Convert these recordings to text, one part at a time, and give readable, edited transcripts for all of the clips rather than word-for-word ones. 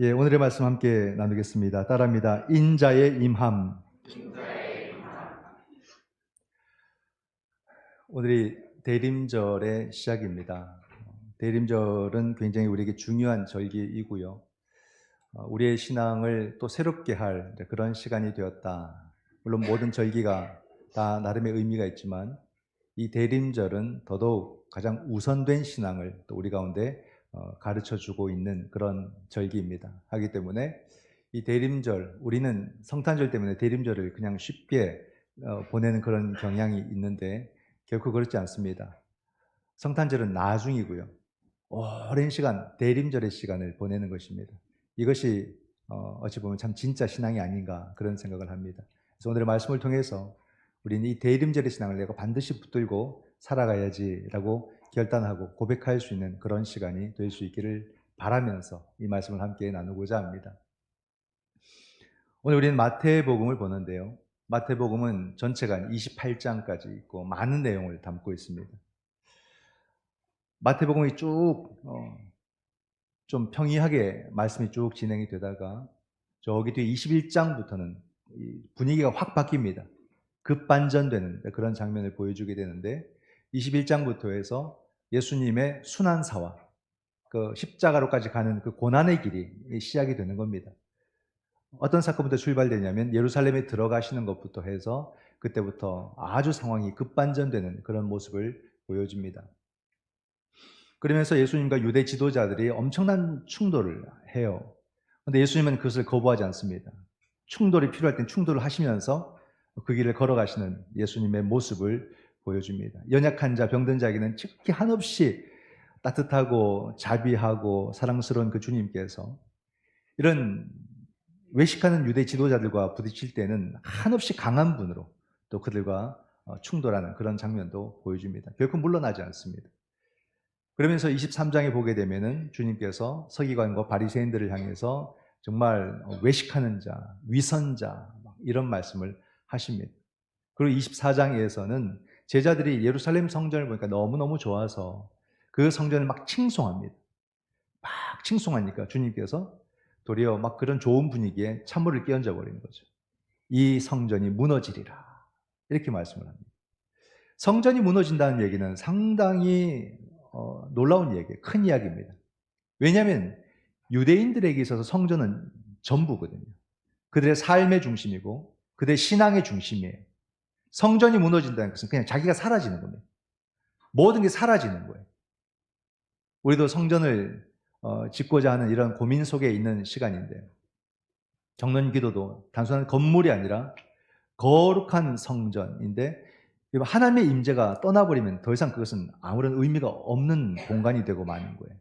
예, 오늘의 말씀 함께 나누겠습니다. 따라합니다. 인자의 임함. 오늘이 대림절의 시작입니다. 대림절은 굉장히 우리에게 중요한 절기이고요. 우리의 신앙을 또 새롭게 할 그런 시간이 되었다. 물론 모든 절기가 다 나름의 의미가 있지만 이 대림절은 더더욱 가장 우선된 신앙을 또 우리 가운데 가르쳐주고 있는 그런 절기입니다. 하기 때문에 이 대림절, 우리는 성탄절 때문에 대림절을 그냥 쉽게 보내는 그런 경향이 있는데 결코 그렇지 않습니다. 성탄절은 나중이고요. 오랜 시간, 대림절의 시간을 보내는 것입니다. 이것이 어찌 보면 참 진짜 신앙이 아닌가 그런 생각을 합니다. 그래서 오늘의 말씀을 통해서 우리는 이 대림절의 신앙을 내가 반드시 붙들고 살아가야지라고 결단하고 고백할 수 있는 그런 시간이 될 수 있기를 바라면서 이 말씀을 함께 나누고자 합니다. 오늘 우리는 마태복음을 보는데요. 마태복음은 전체가 28장까지 있고 많은 내용을 담고 있습니다. 마태복음이 쭉 좀 평이하게 말씀이 쭉 진행이 되다가 저기 뒤에 21장부터는 분위기가 확 바뀝니다. 급반전되는 그런 장면을 보여주게 되는데 21장부터 해서 예수님의 순환사와 그 십자가로까지 가는 그 고난의 길이 시작이 되는 겁니다. 어떤 사건부터 출발되냐면 예루살렘에 들어가시는 것부터 해서 그때부터 아주 상황이 급반전되는 그런 모습을 보여줍니다. 그러면서 예수님과 유대 지도자들이 엄청난 충돌을 해요. 그런데 예수님은 그것을 거부하지 않습니다. 충돌이 필요할 땐 충돌을 하시면서 그 길을 걸어가시는 예수님의 모습을 보여줍니다. 연약한 자, 병든 자에게는 특히 한없이 따뜻하고 자비하고 사랑스러운 그 주님께서 이런 외식하는 유대 지도자들과 부딪힐 때는 한없이 강한 분으로 또 그들과 충돌하는 그런 장면도 보여줍니다. 결코 물러나지 않습니다. 그러면서 23장에 보게 되면은 주님께서 서기관과 바리새인들을 향해서 정말 외식하는 자, 위선자 이런 말씀을 하십니다. 그리고 24장에서는 제자들이 예루살렘 성전을 보니까 너무너무 좋아서 그 성전을 막 칭송합니다. 막 칭송하니까 주님께서 도리어 막 그런 좋은 분위기에 찬물을 끼얹어 버리는 거죠. 이 성전이 무너지리라. 이렇게 말씀을 합니다. 성전이 무너진다는 얘기는 상당히 놀라운 얘기예요. 큰 이야기입니다. 왜냐하면 유대인들에게 있어서 성전은 전부거든요. 그들의 삶의 중심이고 그들의 신앙의 중심이에요. 성전이 무너진다는 것은 그냥 자기가 사라지는 겁니다. 모든 게 사라지는 거예요. 우리도 성전을 짓고자 하는 이런 고민 속에 있는 시간인데 정론 기도도 단순한 건물이 아니라 거룩한 성전인데 하나님의 임재가 떠나버리면 더 이상 그것은 아무런 의미가 없는 공간이 되고 마는 거예요.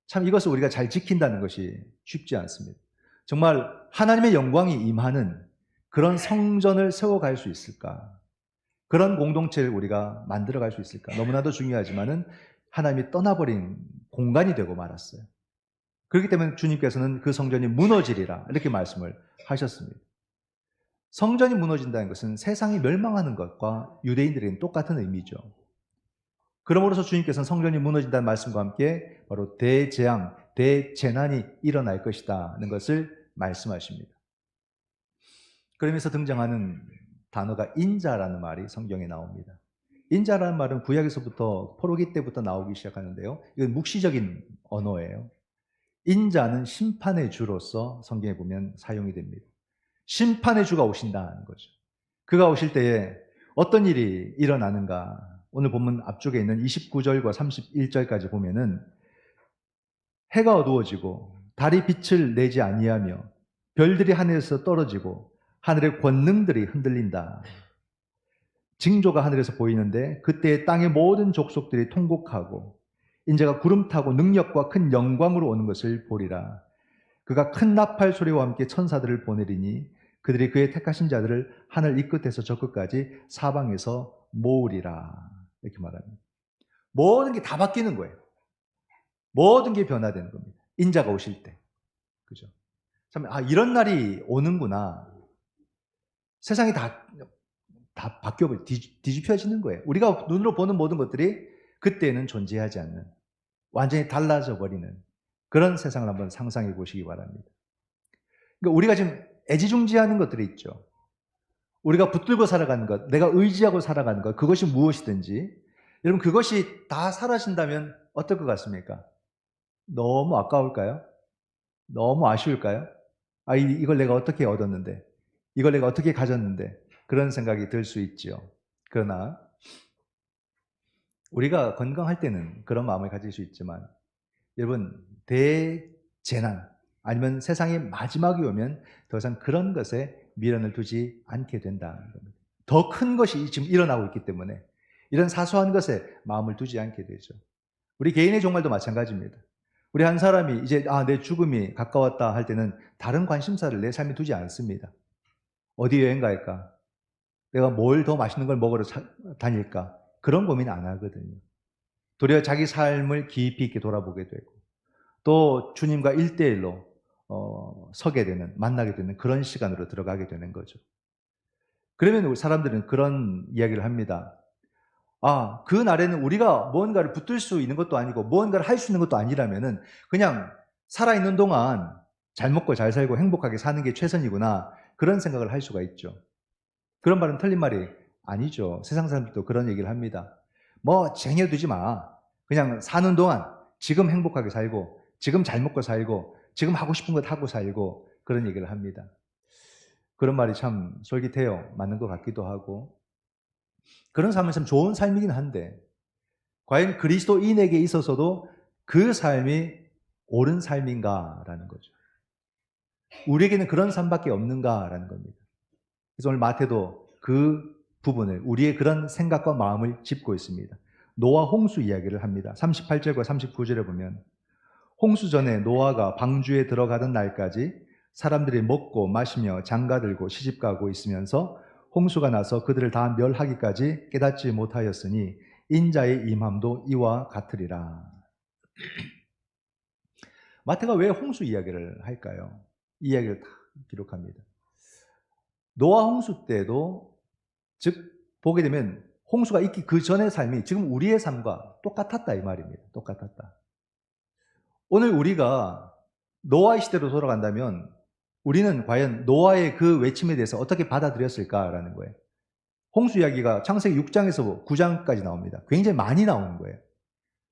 참 이것을 우리가 잘 지킨다는 것이 쉽지 않습니다. 정말 하나님의 영광이 임하는 그런 성전을 세워갈 수 있을까? 그런 공동체를 우리가 만들어갈 수 있을까? 너무나도 중요하지만은 하나님이 떠나버린 공간이 되고 말았어요. 그렇기 때문에 주님께서는 그 성전이 무너지리라 이렇게 말씀을 하셨습니다. 성전이 무너진다는 것은 세상이 멸망하는 것과 유대인들에게는 똑같은 의미죠. 그러므로서 주님께서는 성전이 무너진다는 말씀과 함께 바로 대재앙, 대재난이 일어날 것이다는 것을 말씀하십니다. 그러면서 등장하는 단어가 인자라는 말이 성경에 나옵니다. 인자라는 말은 구약에서부터 포로기 때부터 나오기 시작하는데요. 이건 묵시적인 언어예요. 인자는 심판의 주로서 성경에 보면 사용이 됩니다. 심판의 주가 오신다는 거죠. 그가 오실 때에 어떤 일이 일어나는가? 오늘 본문 앞쪽에 있는 29절과 31절까지 보면은 해가 어두워지고 달이 빛을 내지 아니하며 별들이 하늘에서 떨어지고 하늘의 권능들이 흔들린다. 징조가 하늘에서 보이는데 그때 땅의 모든 족속들이 통곡하고 인자가 구름 타고 능력과 큰 영광으로 오는 것을 보리라. 그가 큰 나팔 소리와 함께 천사들을 보내리니 그들이 그의 택하신 자들을 하늘 이 끝에서 저 끝까지 사방에서 모으리라. 이렇게 말합니다. 모든 게 다 바뀌는 거예요. 모든 게 변화되는 겁니다. 인자가 오실 때. 그죠? 참, 이런 날이 오는구나. 세상이 다 바뀌어버려. 뒤집혀지는 거예요. 우리가 눈으로 보는 모든 것들이 그때는 존재하지 않는, 완전히 달라져 버리는 그런 세상을 한번 상상해 보시기 바랍니다. 그러니까 우리가 지금 애지중지하는 것들이 있죠. 우리가 붙들고 살아가는 것, 내가 의지하고 살아가는 것, 그것이 무엇이든지 여러분 그것이 다 사라진다면 어떨 것 같습니까? 너무 아까울까요? 너무 아쉬울까요? 이걸 내가 어떻게 얻었는데, 이걸 내가 어떻게 가졌는데, 그런 생각이 들 수 있죠. 그러나 우리가 건강할 때는 그런 마음을 가질 수 있지만 여러분 대재난 아니면 세상의 마지막이 오면 더 이상 그런 것에 미련을 두지 않게 된다는 겁니다. 더 큰 것이 지금 일어나고 있기 때문에 이런 사소한 것에 마음을 두지 않게 되죠. 우리 개인의 종말도 마찬가지입니다. 우리 한 사람이 이제 내 죽음이 가까웠다 할 때는 다른 관심사를 내 삶에 두지 않습니다. 어디 여행 갈까? 내가 뭘 더 맛있는 걸 먹으러 다닐까? 그런 고민 안 하거든요. 도리어 자기 삶을 깊이 있게 돌아보게 되고 또 주님과 1대1로 서게 되는, 만나게 되는 그런 시간으로 들어가게 되는 거죠. 그러면 우리 사람들은 그런 이야기를 합니다. 그 날에는 우리가 무언가를 붙들 수 있는 것도 아니고 무언가를 할 수 있는 것도 아니라면은 그냥 살아있는 동안 잘 먹고 잘 살고 행복하게 사는 게 최선이구나. 그런 생각을 할 수가 있죠. 그런 말은 틀린 말이 아니죠. 세상 사람들도 그런 얘기를 합니다. 쟁여두지 마. 그냥 사는 동안 지금 행복하게 살고 지금 잘 먹고 살고 지금 하고 싶은 것 하고 살고 그런 얘기를 합니다. 그런 말이 참 솔깃해요. 맞는 것 같기도 하고 그런 삶은 참 좋은 삶이긴 한데 과연 그리스도인에게 있어서도 그 삶이 옳은 삶인가라는 거죠. 우리에게는 그런 삶밖에 없는가라는 겁니다. 그래서 오늘 마태도 그 부분을 우리의 그런 생각과 마음을 짚고 있습니다. 노아 홍수 이야기를 합니다. 38절과 39절에 보면 홍수 전에 노아가 방주에 들어가던 날까지 사람들이 먹고 마시며 장가들고 시집가고 있으면서 홍수가 나서 그들을 다 멸하기까지 깨닫지 못하였으니 인자의 임함도 이와 같으리라. 마태가 왜 홍수 이야기를 할까요? 이 이야기를 다 기록합니다. 노아 홍수 때도 즉 보게 되면 홍수가 있기 그 전의 삶이 지금 우리의 삶과 똑같았다 이 말입니다. 똑같았다. 오늘 우리가 노아의 시대로 돌아간다면 우리는 과연 노아의 그 외침에 대해서 어떻게 받아들였을까라는 거예요. 홍수 이야기가 창세기 6장에서 9장까지 나옵니다. 굉장히 많이 나오는 거예요.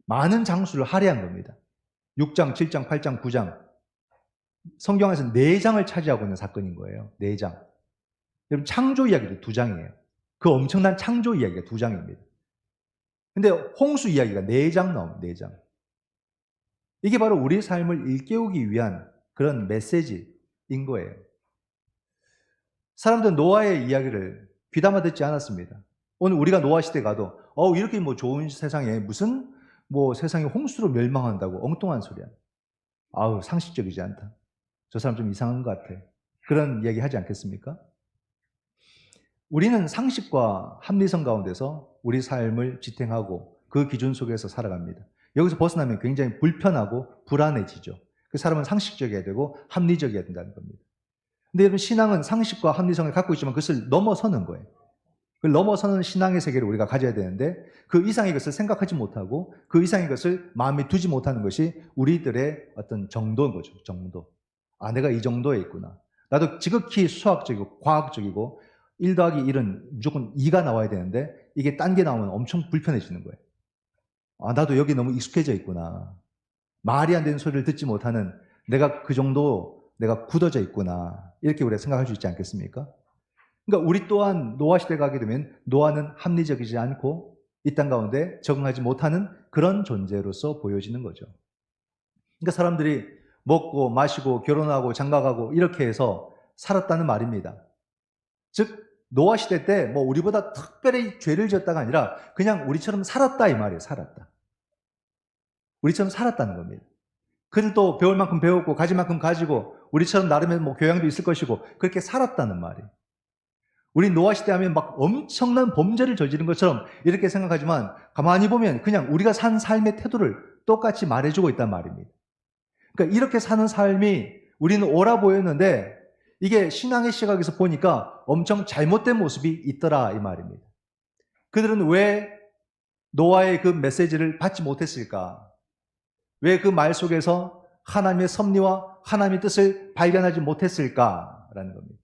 많은 장수를 할애한 겁니다. 6장, 7장, 8장, 9장. 성경에서 4장을 차지하고 있는 사건인 거예요. 4장. 여러분 창조 이야기도 2장이에요. 그 엄청난 창조 이야기가 2장입니다. 근데 홍수 이야기가 4장 나옵니다. 4장. 이게 바로 우리 삶을 일깨우기 위한 그런 메시지인 거예요. 사람들은 노아의 이야기를 귀담아 듣지 않았습니다. 오늘 우리가 노아 시대 가도 이렇게 좋은 세상에 무슨 세상이 홍수로 멸망한다고 엉뚱한 소리야. 상식적이지 않다. 저 사람 좀 이상한 것 같아. 그런 이야기 하지 않겠습니까? 우리는 상식과 합리성 가운데서 우리 삶을 지탱하고 그 기준 속에서 살아갑니다. 여기서 벗어나면 굉장히 불편하고 불안해지죠. 그 사람은 상식적이어야 되고 합리적이어야 된다는 겁니다. 근데 여러분 신앙은 상식과 합리성을 갖고 있지만 그것을 넘어서는 거예요. 그걸 넘어서는 신앙의 세계를 우리가 가져야 되는데 그 이상의 것을 생각하지 못하고 그 이상의 것을 마음에 두지 못하는 것이 우리들의 어떤 정도인 거죠. 정도. 내가 이 정도에 있구나. 나도 지극히 수학적이고 과학적이고 1 더하기 1은 무조건 2가 나와야 되는데 이게 딴 게 나오면 엄청 불편해지는 거예요. 나도 여기 너무 익숙해져 있구나. 말이 안 되는 소리를 듣지 못하는 내가 그 정도 내가 굳어져 있구나. 이렇게 우리가 생각할 수 있지 않겠습니까? 그러니까 우리 또한 노아 시대에 가게 되면 노아는 합리적이지 않고 이 땅 가운데 적응하지 못하는 그런 존재로서 보여지는 거죠. 그러니까 사람들이 먹고 마시고 결혼하고 장가가고 이렇게 해서 살았다는 말입니다. 즉 노아 시대 때 우리보다 특별히 죄를 지었다가 아니라 그냥 우리처럼 살았다 이 말이에요. 살았다. 우리처럼 살았다는 겁니다. 그들도 배울 만큼 배웠고 가질 만큼 가지고 우리처럼 나름의 교양도 있을 것이고 그렇게 살았다는 말이에요. 우리 노아 시대 하면 엄청난 범죄를 저지른 것처럼 이렇게 생각하지만 가만히 보면 그냥 우리가 산 삶의 태도를 똑같이 말해주고 있단 말입니다. 그러니까 이렇게 사는 삶이 우리는 옳아 보였는데 이게 신앙의 시각에서 보니까 엄청 잘못된 모습이 있더라 이 말입니다. 그들은 왜 노아의 그 메시지를 받지 못했을까? 왜 그 말 속에서 하나님의 섭리와 하나님의 뜻을 발견하지 못했을까라는 겁니다.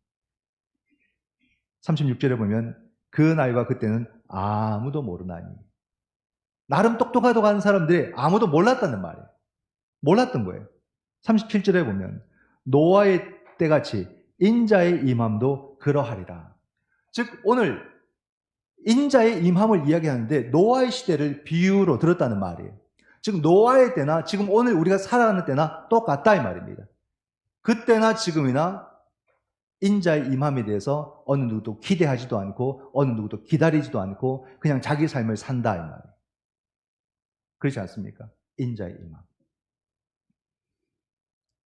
36절에 보면 그 날과 그때는 아무도 모르나니. 나름 똑똑하다고 하는 사람들이 아무도 몰랐다는 말이에요. 몰랐던 거예요. 37절에 보면 노아의 때같이 인자의 임함도 그러하리라. 즉 오늘 인자의 임함을 이야기하는데 노아의 시대를 비유로 들었다는 말이에요. 즉 노아의 때나 지금 오늘 우리가 살아가는 때나 똑같다 이 말입니다. 그때나 지금이나 인자의 임함에 대해서 어느 누구도 기대하지도 않고 어느 누구도 기다리지도 않고 그냥 자기 삶을 산다 이 말이에요. 그렇지 않습니까? 인자의 임함.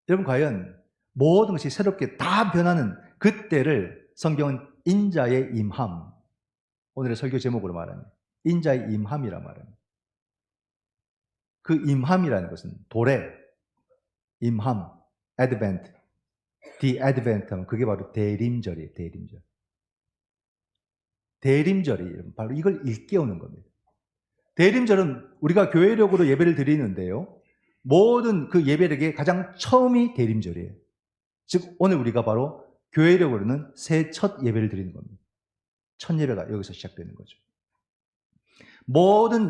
여러분 과연 모든 것이 새롭게 다 변하는 그때를 성경은 인자의 임함, 오늘의 설교 제목으로 말하는 인자의 임함이라 말합니다. 그 임함이라는 것은 도래, 임함, advent, the advent 하면 그게 바로 대림절이에요. 대림절. 대림절이 바로 이걸 일깨우는 겁니다. 대림절은 우리가 교회력으로 예배를 드리는데요. 모든 그 예배력의 가장 처음이 대림절이에요. 즉 오늘 우리가 바로 교회력으로는 새 첫 예배를 드리는 겁니다. 첫 예배가 여기서 시작되는 거죠.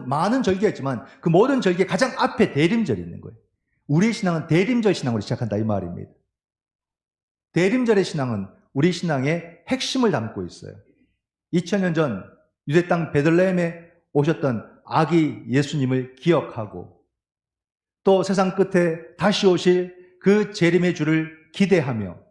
많은 절기가 있지만 그 모든 절기의 가장 앞에 대림절이 있는 거예요. 우리의 신앙은 대림절 신앙으로 시작한다 이 말입니다. 대림절의 신앙은 우리 신앙의 핵심을 담고 있어요. 2000년 전 유대 땅 베들레헴에 오셨던 아기 예수님을 기억하고 또 세상 끝에 다시 오실 그 재림의 주를 기대하며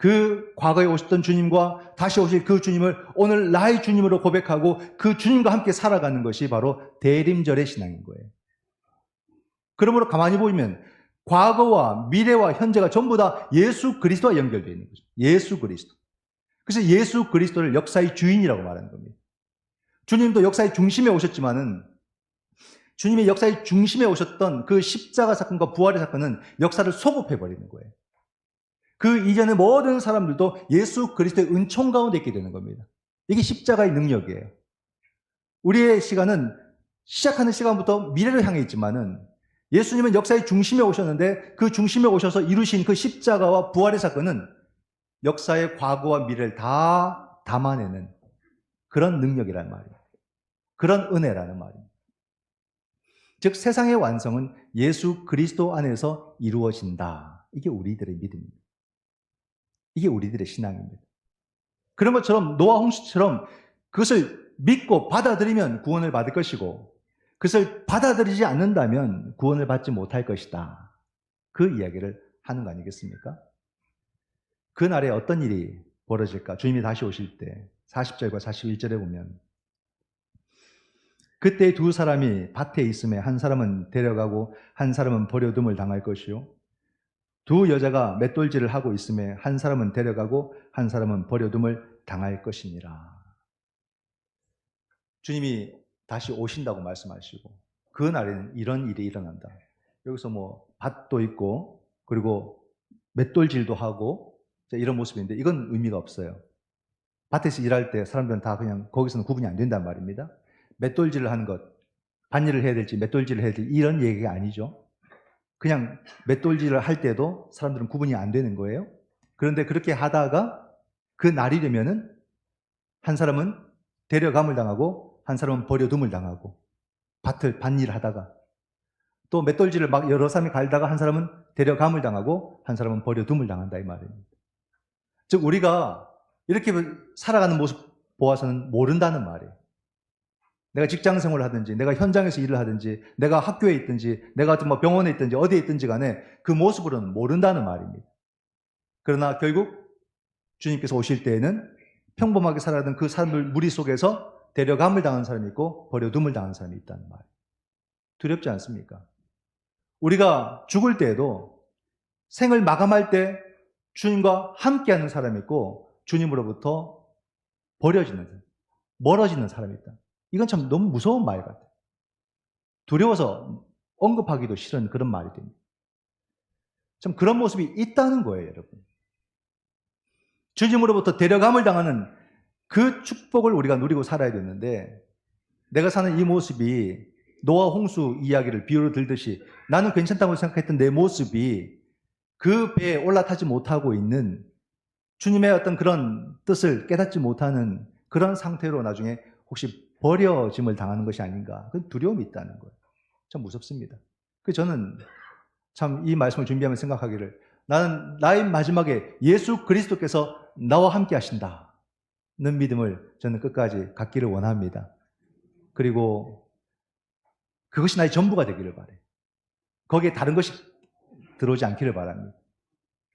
그 과거에 오셨던 주님과 다시 오실 그 주님을 오늘 나의 주님으로 고백하고 그 주님과 함께 살아가는 것이 바로 대림절의 신앙인 거예요. 그러므로 가만히 보면 과거와 미래와 현재가 전부 다 예수 그리스도와 연결되어 있는 거죠. 예수 그리스도. 그래서 예수 그리스도를 역사의 주인이라고 말하는 겁니다. 주님도 역사의 중심에 오셨지만은 주님의 역사의 중심에 오셨던 그 십자가 사건과 부활의 사건은 역사를 소급해버리는 거예요. 그 이전의 모든 사람들도 예수 그리스도의 은총 가운데 있게 되는 겁니다. 이게 십자가의 능력이에요. 우리의 시간은 시작하는 시간부터 미래를 향해 있지만은 예수님은 역사의 중심에 오셨는데 그 중심에 오셔서 이루신 그 십자가와 부활의 사건은 역사의 과거와 미래를 다 담아내는 그런 능력이라는 말이에요. 그런 은혜라는 말입니다. 즉 세상의 완성은 예수 그리스도 안에서 이루어진다. 이게 우리들의 믿음입니다. 이게 우리들의 신앙입니다. 그런 것처럼 노아 홍수처럼 그것을 믿고 받아들이면 구원을 받을 것이고 그것을 받아들이지 않는다면 구원을 받지 못할 것이다. 그 이야기를 하는 거 아니겠습니까? 그날에 어떤 일이 벌어질까? 주님이 다시 오실 때 40절과 41절에 보면 그때 두 사람이 밭에 있음에 한 사람은 데려가고 한 사람은 버려둠을 당할 것이요 두 여자가 맷돌질을 하고 있음에 한 사람은 데려가고 한 사람은 버려둠을 당할 것이니라. 주님이 다시 오신다고 말씀하시고 그 날에는 이런 일이 일어난다. 여기서 뭐 밭도 있고 그리고 맷돌질도 하고 이런 모습인데 이건 의미가 없어요. 밭에서 일할 때 사람들은 다 그냥 거기서는 구분이 안 된단 말입니다. 맷돌질을 하는 것, 밭일을 해야 될지 맷돌질을 해야 될지 이런 얘기가 아니죠. 그냥 맷돌질을 할 때도 사람들은 구분이 안 되는 거예요. 그런데 그렇게 하다가 그 날이 되면은 한 사람은 데려감을 당하고 한 사람은 버려둠을 당하고 밭일을 하다가 또 맷돌질을 막 여러 사람이 갈다가 한 사람은 데려감을 당하고 한 사람은 버려둠을 당한다 이 말입니다. 즉 우리가 이렇게 살아가는 모습 보아서는 모른다는 말이에요. 내가 직장 생활을 하든지 내가 현장에서 일을 하든지 내가 학교에 있든지 내가 뭐 병원에 있든지 어디에 있든지 간에 그 모습으로는 모른다는 말입니다. 그러나 결국 주님께서 오실 때에는 평범하게 살아가던 그 사람들 무리 속에서 데려감을 당한 사람이 있고 버려둠을 당한 사람이 있다는 말. 두렵지 않습니까? 우리가 죽을 때에도 생을 마감할 때 주님과 함께하는 사람이 있고 주님으로부터 버려지는 사람, 멀어지는 사람이 있다. 이건 참 너무 무서운 말 같아요. 두려워서 언급하기도 싫은 그런 말이 됩니다. 참 그런 모습이 있다는 거예요, 여러분. 주님으로부터 데려감을 당하는 그 축복을 우리가 누리고 살아야 되는데 내가 사는 이 모습이 노아 홍수 이야기를 비유로 들듯이 나는 괜찮다고 생각했던 내 모습이 그 배에 올라타지 못하고 있는 주님의 어떤 그런 뜻을 깨닫지 못하는 그런 상태로 나중에 혹시 버려짐을 당하는 것이 아닌가. 그 두려움이 있다는 거예요. 참 무섭습니다. 그 저는 참 이 말씀을 준비하면 생각하기를 나는 나의 마지막에 예수 그리스도께서 나와 함께 하신다는 믿음을 저는 끝까지 갖기를 원합니다. 그리고 그것이 나의 전부가 되기를 바라요. 거기에 다른 것이 들어오지 않기를 바랍니다.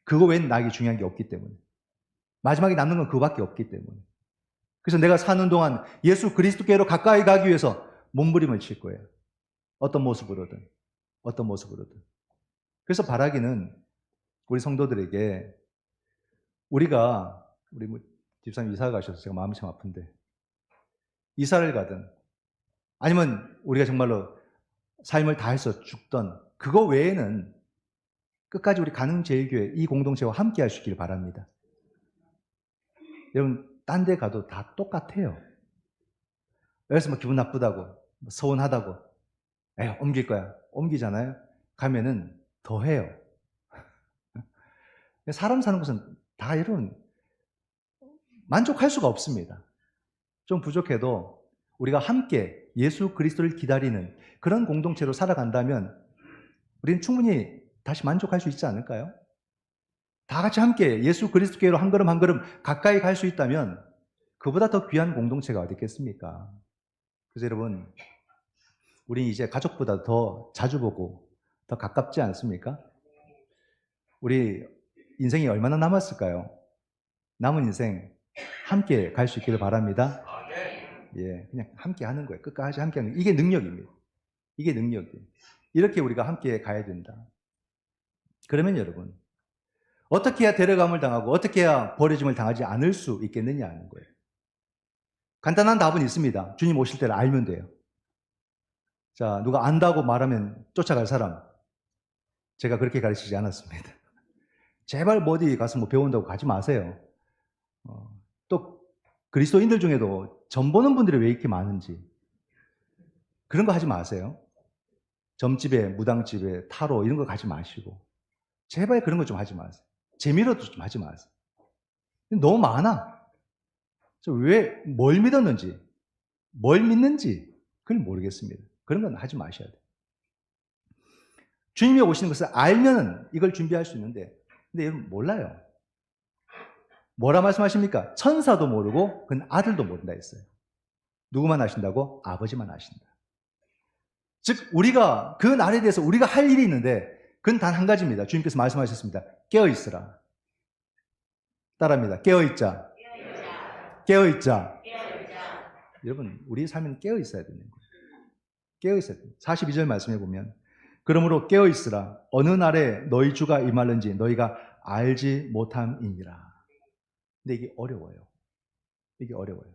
그거 외엔 나에게 중요한 게 없기 때문에. 마지막에 남는 건 그거밖에 없기 때문에. 그래서 내가 사는 동안 예수 그리스도께로 가까이 가기 위해서 몸부림을 칠 거예요. 어떤 모습으로든. 어떤 모습으로든. 그래서 바라기는 우리 성도들에게 우리 집사님 이사 가셔서 제가 마음이 참 아픈데 이사를 가든 아니면 우리가 정말로 삶을 다해서 죽던 그거 외에는 끝까지 우리 가능제일교회 이 공동체와 함께 하시길 바랍니다. 여러분 딴 데 가도 다 똑같아요. 여기서 뭐 기분 나쁘다고 서운하다고 옮길 거야. 옮기잖아요. 가면은 더 해요. 사람 사는 것은 다 여러분 만족할 수가 없습니다. 좀 부족해도 우리가 함께 예수 그리스도를 기다리는 그런 공동체로 살아간다면 우리는 충분히 다시 만족할 수 있지 않을까요? 다 같이 함께 예수 그리스도께로 한 걸음 한 걸음 가까이 갈 수 있다면 그보다 더 귀한 공동체가 어디 있겠습니까? 그래서 여러분 우리 이제 가족보다 더 자주 보고 더 가깝지 않습니까? 우리 인생이 얼마나 남았을까요? 남은 인생 함께 갈 수 있기를 바랍니다. 예, 그냥 함께 하는 거예요. 끝까지 함께 하는 거예요. 이게 능력입니다. 이게 능력이에요. 이렇게 우리가 함께 가야 된다. 그러면 여러분 어떻게 해야 데려감을 당하고 어떻게 해야 버려짐을 당하지 않을 수 있겠느냐 하는 거예요. 간단한 답은 있습니다. 주님 오실 때를 알면 돼요. 자, 누가 안다고 말하면 쫓아갈 사람. 제가 그렇게 가르치지 않았습니다. 제발 뭐 어디 가서 뭐 배운다고 가지 마세요. 또 그리스도인들 중에도 점 보는 분들이 왜 이렇게 많은지 그런 거 하지 마세요. 점집에 무당집에 타로 이런 거 가지 마시고 제발 그런 거 좀 하지 마세요. 재미로도 좀 하지 마세요. 너무 많아. 왜 뭘 믿었는지 뭘 믿는지 그걸 모르겠습니다. 그런 건 하지 마셔야 돼요. 주님이 오시는 것을 알면 이걸 준비할 수 있는데 근데 여러분 몰라요. 뭐라 말씀하십니까? 천사도 모르고 그건 아들도 모른다 했어요. 누구만 아신다고? 아버지만 아신다. 즉 우리가 그 날에 대해서 우리가 할 일이 있는데 그건 단 한 가지입니다. 주님께서 말씀하셨습니다. 깨어있으라. 따라합니다. 깨어있자. 깨어있자. 여러분 우리의 삶은 깨어있어야 되는 거예요. 깨어있어야 돼요. 42절 말씀해 보면 그러므로 깨어있으라. 어느 날에 너희 주가 임하는지 너희가 알지 못함이니라. 근데 이게 어려워요. 이게 어려워요.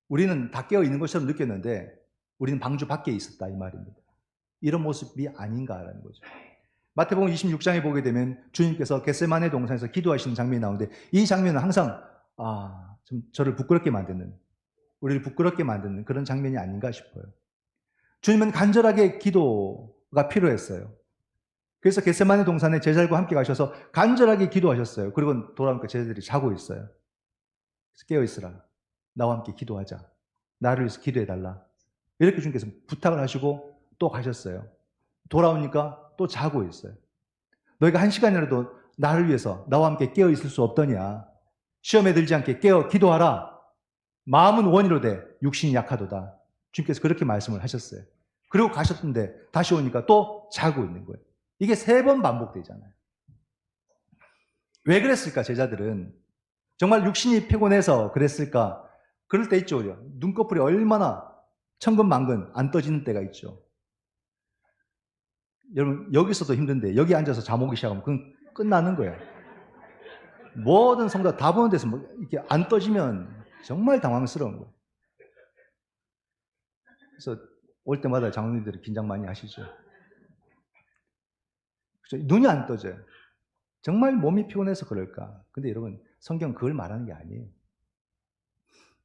우리는 다 깨어있는 것처럼 느꼈는데 우리는 방주 밖에 있었다 이 말입니다. 이런 모습이 아닌가라는 거죠. 마태복음 26장에 보게 되면 주님께서 겟세마네 동산에서 기도하시는 장면이 나오는데 이 장면은 항상 좀 저를 부끄럽게 만드는 우리를 부끄럽게 만드는 그런 장면이 아닌가 싶어요. 주님은 간절하게 기도가 필요했어요. 그래서 겟세마네 동산에 제자들과 함께 가셔서 간절하게 기도하셨어요. 그리고 돌아오니까 제자들이 자고 있어요. 그래서 깨어있으라. 나와 함께 기도하자. 나를 위해서 기도해달라. 이렇게 주님께서 부탁을 하시고 또 가셨어요. 돌아오니까 또 자고 있어요. 너희가 한 시간이라도 나를 위해서 나와 함께 깨어있을 수 없더냐. 시험에 들지 않게 깨어 기도하라. 마음은 원이로되 육신이 약하도다. 주님께서 그렇게 말씀을 하셨어요. 그리고 가셨는데 다시 오니까 또 자고 있는 거예요. 이게 3번 반복되잖아요. 왜 그랬을까 제자들은? 정말 육신이 피곤해서 그랬을까? 그럴 때 있죠. 눈꺼풀이 얼마나 천근만근 안 떠지는 때가 있죠. 여러분 여기서도 힘든데 여기 앉아서 잠 오기 시작하면 그건 끝나는 거예요. 모든 성도 다 보는 데서 이렇게 안 떠지면 정말 당황스러운 거예요. 그래서 올 때마다 장로님들이 긴장 많이 하시죠. 그렇죠? 눈이 안 떠져요. 정말 몸이 피곤해서 그럴까? 근데 여러분 성경 그걸 말하는 게 아니에요.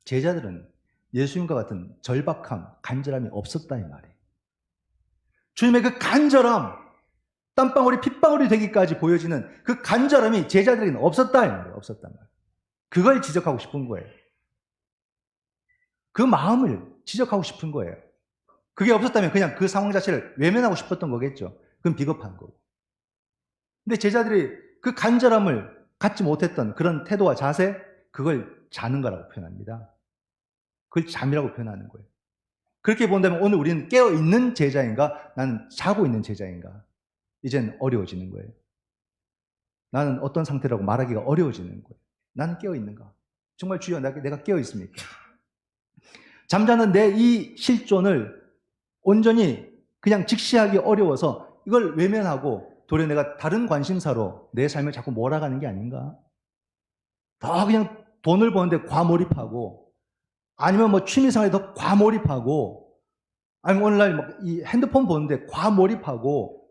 제자들은 예수님과 같은 절박함, 간절함이 없었다 이 말이에요. 주님의 그 간절함, 땀방울이 핏방울이 되기까지 보여지는 그 간절함이 제자들에게는 없었다 이 말이에요. 없었단 말이에요. 그걸 지적하고 싶은 거예요. 그 마음을 지적하고 싶은 거예요. 그게 없었다면 그냥 그 상황 자체를 외면하고 싶었던 거겠죠. 그건 비겁한 거고. 근데 제자들이 그 간절함을 갖지 못했던 그런 태도와 자세, 그걸 자는 거라고 표현합니다. 그걸 잠이라고 표현하는 거예요. 그렇게 본다면 오늘 우리는 깨어있는 제자인가? 나는 자고 있는 제자인가? 이젠 어려워지는 거예요. 나는 어떤 상태라고 말하기가 어려워지는 거예요. 나는 깨어있는가? 정말 주여 내가 깨어있습니까? 잠자는 내 이 실존을 온전히 그냥 직시하기 어려워서 이걸 외면하고 도리어 내가 다른 관심사로 내 삶을 자꾸 몰아가는 게 아닌가? 더 그냥 돈을 버는데 과몰입하고 아니면 뭐 취미생활에 더 과몰입하고 아니면 오늘날 막 이 핸드폰 보는데 과몰입하고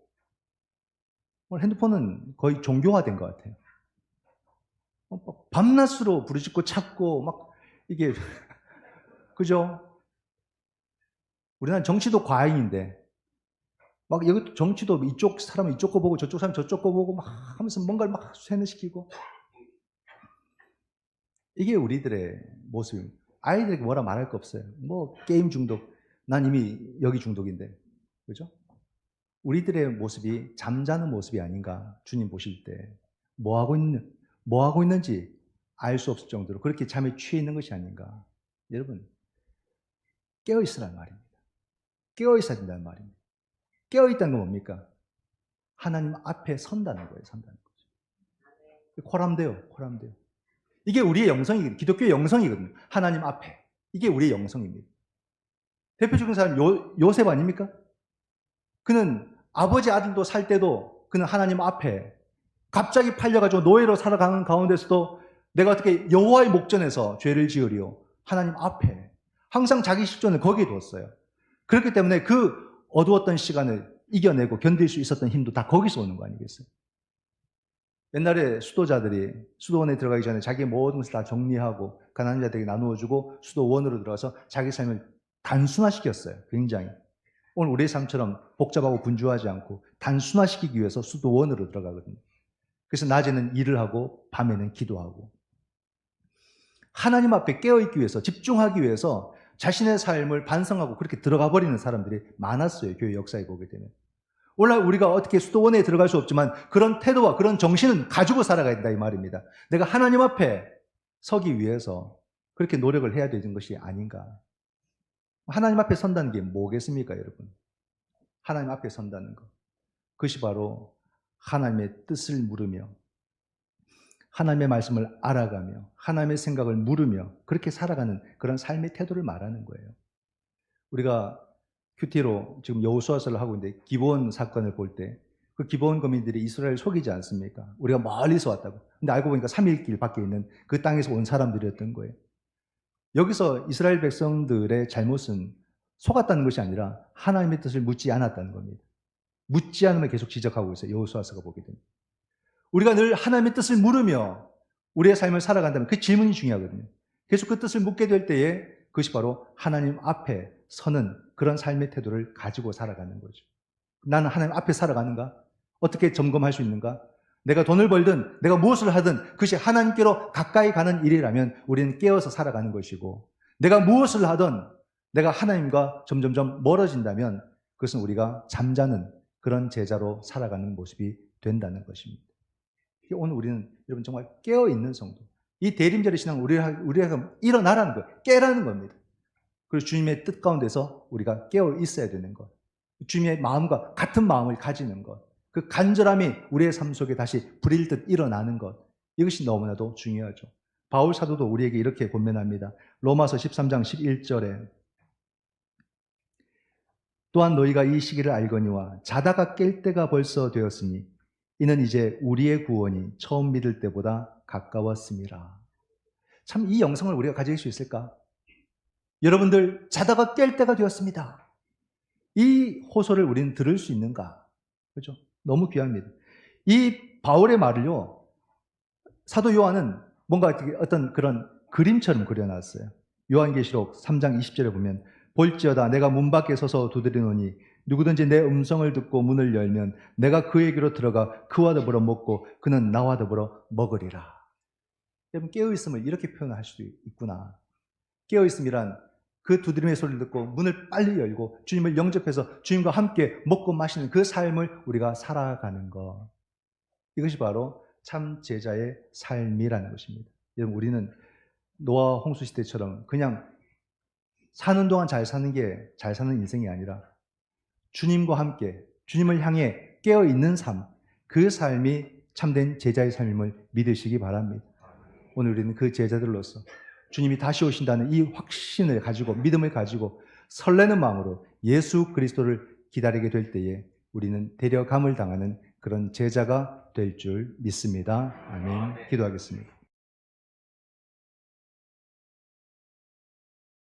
오늘 핸드폰은 거의 종교화된 것 같아요. 밤낮으로 부르짖고 찾고 막 이게 그죠? 우리나라 정치도 과잉인데 막 여기 정치도 이쪽 사람은 이쪽 거 보고 저쪽 사람은 저쪽 거 보고 막 하면서 뭔가를 막 세뇌시키고 이게 우리들의 모습입니다. 아이들에게 뭐라 말할 거 없어요. 뭐 게임 중독, 난 이미 여기 중독인데 그죠? 우리들의 모습이 잠자는 모습이 아닌가 주님 보실 때 뭐 하고 있는지 알 수 없을 정도로 그렇게 잠에 취해 있는 것이 아닌가. 여러분 깨어 있으란 말입니다. 깨어 있어야 된다는 말입니다. 깨어 있다는 건 뭡니까? 하나님 앞에 선다는 거예요. 선다는 거죠. 코람데요. 이게 우리의 영성이거든요. 기독교의 영성이거든요. 하나님 앞에. 이게 우리의 영성입니다. 대표적인 사람 요셉 아닙니까? 그는 아버지 아들도 살 때도 그는 하나님 앞에 갑자기 팔려가지고 노예로 살아가는 가운데서도 내가 어떻게 여호와의 목전에서 죄를 지으리요. 하나님 앞에. 항상 자기 실존을 거기에 두었어요. 그렇기 때문에 그 어두웠던 시간을 이겨내고 견딜 수 있었던 힘도 다 거기서 오는 거 아니겠어요? 옛날에 수도자들이 수도원에 들어가기 전에 자기의 모든 것을 다 정리하고 가난한 자들에게 나누어주고 수도원으로 들어가서 자기 삶을 단순화시켰어요. 굉장히. 오늘 우리의 삶처럼 복잡하고 분주하지 않고 단순화시키기 위해서 수도원으로 들어가거든요. 그래서 낮에는 일을 하고 밤에는 기도하고 하나님 앞에 깨어있기 위해서 집중하기 위해서 자신의 삶을 반성하고 그렇게 들어가 버리는 사람들이 많았어요. 교회 역사에 보게 되면. 오늘 우리가 어떻게 수도원에 들어갈 수 없지만 그런 태도와 그런 정신은 가지고 살아가야 된다 이 말입니다. 내가 하나님 앞에 서기 위해서 그렇게 노력을 해야 되는 것이 아닌가. 하나님 앞에 선다는 게 뭐겠습니까, 여러분? 하나님 앞에 선다는 것. 그것이 바로 하나님의 뜻을 물으며 하나님의 말씀을 알아가며 하나님의 생각을 물으며 그렇게 살아가는 그런 삶의 태도를 말하는 거예요. 우리가 큐티로 지금 여호수아서를 하고 있는데 기브온 사건을 볼 때 그 기브온 거민들이 이스라엘을 속이지 않습니까? 우리가 멀리서 왔다고. 근데 알고 보니까 3일 길 밖에 있는 그 땅에서 온 사람들이었던 거예요. 여기서 이스라엘 백성들의 잘못은 속았다는 것이 아니라 하나님의 뜻을 묻지 않았다는 겁니다. 묻지 않으면 계속 지적하고 있어요. 여호수아서가 보게 됩니다. 우리가 늘 하나님의 뜻을 물으며 우리의 삶을 살아간다면 그 질문이 중요하거든요. 계속 그 뜻을 묻게 될 때에 그것이 바로 하나님 앞에 서는 그런 삶의 태도를 가지고 살아가는 거죠. 나는 하나님 앞에 살아가는가? 어떻게 점검할 수 있는가? 내가 돈을 벌든 내가 무엇을 하든 그것이 하나님께로 가까이 가는 일이라면 우리는 깨어서 살아가는 것이고 내가 무엇을 하든 내가 하나님과 점점점 멀어진다면 그것은 우리가 잠자는 그런 제자로 살아가는 모습이 된다는 것입니다. 오늘 우리는 여러분 정말 깨어있는 성도. 이 대림절의 신앙은 우리가 일어나라는 거예요. 깨라는 겁니다. 그리고 주님의 뜻 가운데서 우리가 깨어 있어야 되는 것. 주님의 마음과 같은 마음을 가지는 것. 그 간절함이 우리의 삶 속에 다시 불일 듯 일어나는 것. 이것이 너무나도 중요하죠. 바울 사도도 우리에게 이렇게 권면합니다. 로마서 13장 11절에 또한 너희가 이 시기를 알거니와 자다가 깰 때가 벌써 되었으니 이는 이제 우리의 구원이 처음 믿을 때보다 가까웠습니다. 참 이 영성을 우리가 가질 수 있을까? 여러분들 자다가 깰 때가 되었습니다. 이 호소를 우리는 들을 수 있는가? 그렇죠? 너무 귀합니다. 이 바울의 말을요, 사도 요한은 뭔가 어떤 그런 그림처럼 그려놨어요. 요한계시록 3장 20절에 보면 볼지어다 내가 문 밖에 서서 두드리노니 누구든지 내 음성을 듣고 문을 열면 내가 그에게로 들어가 그와 더불어 먹고 그는 나와 더불어 먹으리라. 여러분, 깨어있음을 이렇게 표현할 수도 있구나. 깨어있음이란 그 두드림의 소리를 듣고 문을 빨리 열고 주님을 영접해서 주님과 함께 먹고 마시는 그 삶을 우리가 살아가는 것. 이것이 바로 참 제자의 삶이라는 것입니다. 여러분, 우리는 노아 홍수 시대처럼 그냥 사는 동안 잘 사는 게 잘 사는 인생이 아니라 주님과 함께 주님을 향해 깨어있는 삶, 그 삶이 참된 제자의 삶임을 믿으시기 바랍니다. 오늘 우리는 그 제자들로서 주님이 다시 오신다는 이 확신을 가지고 믿음을 가지고 설레는 마음으로 예수 그리스도를 기다리게 될 때에 우리는 데려감을 당하는 그런 제자가 될 줄 믿습니다. 아멘. 기도하겠습니다.